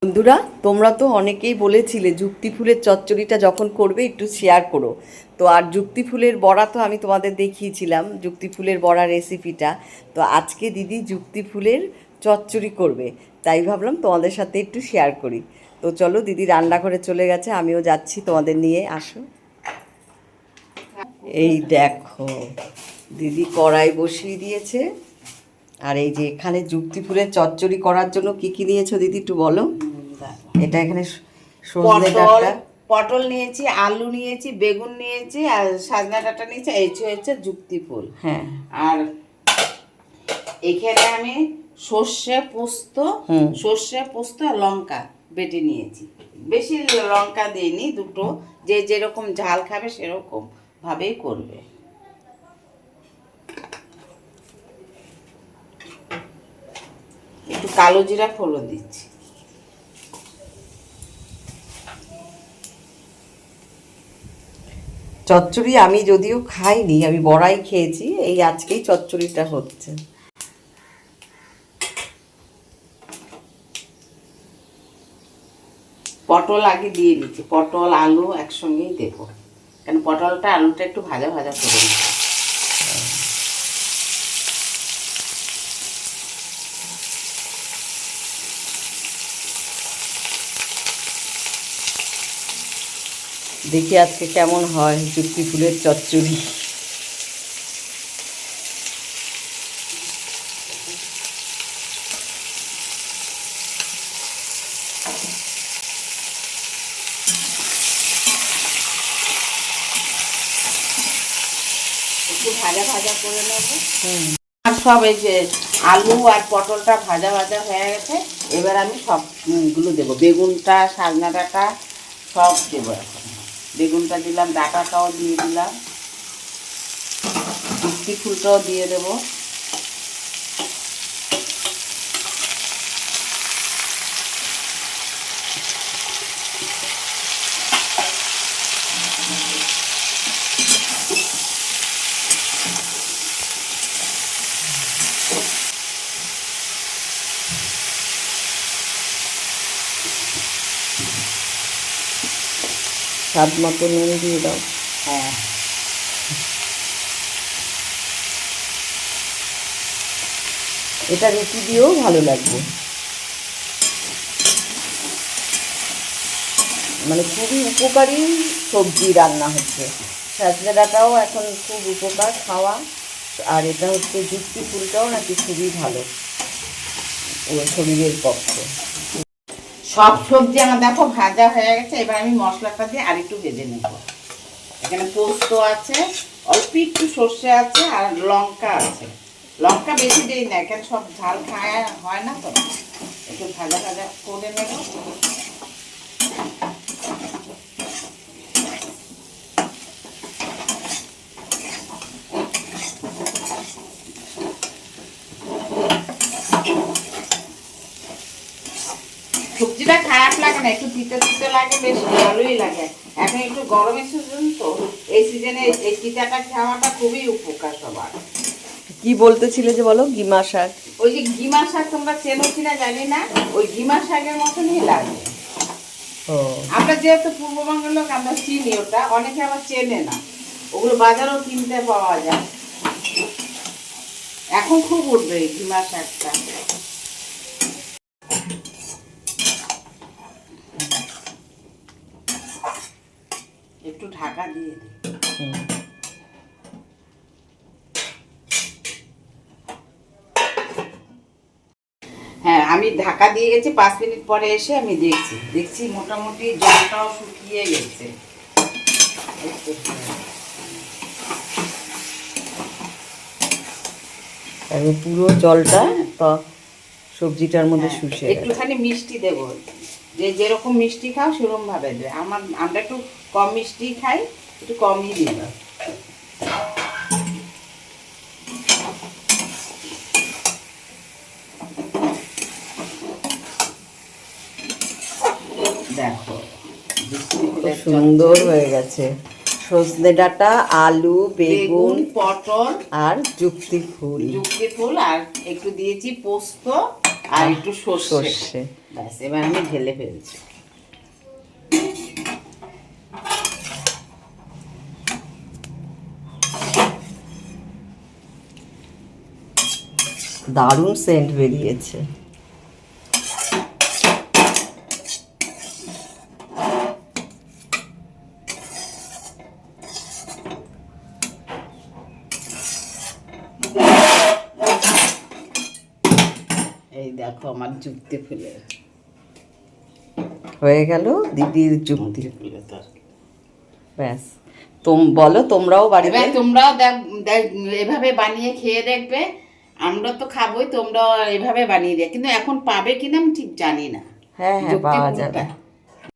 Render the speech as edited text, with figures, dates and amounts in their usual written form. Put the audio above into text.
বন্ধুরা, তোমরা তো অনেকেই বলেছিলে যুক্তি ফুলের চচ্চড়িটা যখন করবে একটু শেয়ার করো। তো আর যুক্তি ফুলের বড়া তো আমি তোমাদের দেখিয়েছিলাম, যুক্তি ফুলের বড়া রেসিপিটা। তো আজকে দিদি যুক্তি ফুলের চচ্চড়ি করবে, তাই ভাবলাম তোমাদের সাথে একটু শেয়ার করি। তো চলো, দিদি রান্নাঘরে চলে গেছে, আমিও যাচ্ছি তোমাদের নিয়ে। আসো। এই দেখো, দিদি কড়াই বসিয়ে দিয়েছে। আর এই যে এখানে যুক্তি ফুলের চচ্চড়ি করার জন্য কি কি নিয়েছো দিদি একটু বলো। এটা এখানে সজনে ডাঁটা, পটল নিয়েছি, আলু নিয়েছি, বেগুন নিয়েছি, আর সজনে ডাঁটা নিয়েছি। এই হচ্ছে যুক্তি ফুল। হ্যাঁ। আর এখানে আমি সর্ষে পোস্ত আর লঙ্কা বেটে নিয়েছি। বেশি লঙ্কা দিইনি, দুটো, যে যেরকম ঝাল খাবে সেরকম ভাবেই করবে। একটু কালো জিরা ফোড়ন দিচ্ছি। চচ্চড়ি আমি যদিও খাইনি, আমি বড়াই খেয়েছি, এই আজকেই চচ্চড়িটা হচ্ছে। পটল আগে দিয়ে দিচ্ছি, পটল আলু একসঙ্গেই দেবো, কারণ পটলটা আলুটা একটু ভাজা ভাজা করে দিচ্ছি। দেখি আজকে কেমন হয় যুক্তি ফুলের চচ্চড়ি। একটু ভাজা ভাজা করে নেবো। আর সব এই যে আলু আর পটলটা ভাজা ভাজা হয়ে গেছে, এবার আমি সবগুলো দেবো। বেগুনটা, সজনে ডাঁটা সব দেবো। এখন বেগুনটা দিলাম, ডাঁটাটাও দিয়ে দিলাম, যুক্তি ফুলটাও দিয়ে দেবো। স্বাদ মতো নুন দিয়ে দাও। হ্যাঁ, এটা রুটি দিয়েও ভালো লাগবে, মানে খুবই উপকারী সবজি রান্না হচ্ছে। সজনে ডাঁটাও এখন খুব উপকার খাওয়া, আর এটা হচ্ছে যুক্তি ফুলটাও নাকি খুবই ভালো ও শরীরের পক্ষে। সব সবজি আমার দেখো ভাজা হয়ে গেছে। এবার আমি মশলাটা দিয়ে আরেকটু ভেজে নেব। এখানে পোস্ত আছে, অল্প একটু সর্ষে আছে, আর লঙ্কা আছে। লঙ্কা বেশি দিই না, এখানে সব ঝাল খায় হয় না, তো একটু ভাজা ভাজা করে নেব। সবজিটা খারাপ লাগে না, একটু তিতে তিতে লাগে, বেশ ভালোই লাগে। এখন একটু গরমের সিজন তো, এই সিজনে এই তিতাটা খাওয়াটা খুবই উপকার সবার। কি বলতেছিলে যে বলো, গিমা শাক? ওই যে গিমা শাক তোমরা চেনো কিনা জানি না, ওই গিমা শাকের মতনই লাগে। ও, আমরা যেহেতু পূর্ববঙ্গের লোক, আমরা চিনি ওটা, অনেকে আবার চেনে না। ওগুলো বাজারেও কিনতে পাওয়া যায়। এখন খুব উঠবে এই গিমা শাকটা। একটু ঢাকা দিয়ে দিই। হ্যাঁ, আমি ঢাকা দিয়ে গেছি। 5 মিনিট পরে এসে আমি দেখছি মোটামুটি জলটাও শুকিয়ে গেছে। পুরো জলটা সবজিটার মধ্যে শুষে একটুখানি মিষ্টি দেবো, যে যেরকম মিষ্টি খাও সেরকম ভাবে দেবে। আমরা একটু কম মিষ্টি খাই, একটু কমই দিই। দেখো সুন্দর হয়ে গেছে। সজনে ডাঁটা, আলু, বেগুন, পটল আর যুক্তি ফুল আর একটু দিয়েছি পোস্ত আর একটু সর্ষে। সর্ষে। ব্যাস এবার আমি ঢেলে ফেলছি। দারুণ সেন্ট বেরিয়েছে। এই দেখো আমার যুক্তি ফুলের হয়ে গেল দিদির যুক্তি। ফুলের তরকারি। ব্যাস বলো তোমরাও বাড়িতে এবার তোমরাও এভাবে বানিয়ে খেয়ে দেখবে। আমরা তো খাবোই, তোমরাও এভাবে বানিয়ে দেয়, কিন্তু এখন পাবে কিনা আমি ঠিক জানি না। হ্যাঁ হ্যাঁ যুক্তি পাওয়া ফুলটা। যাবে।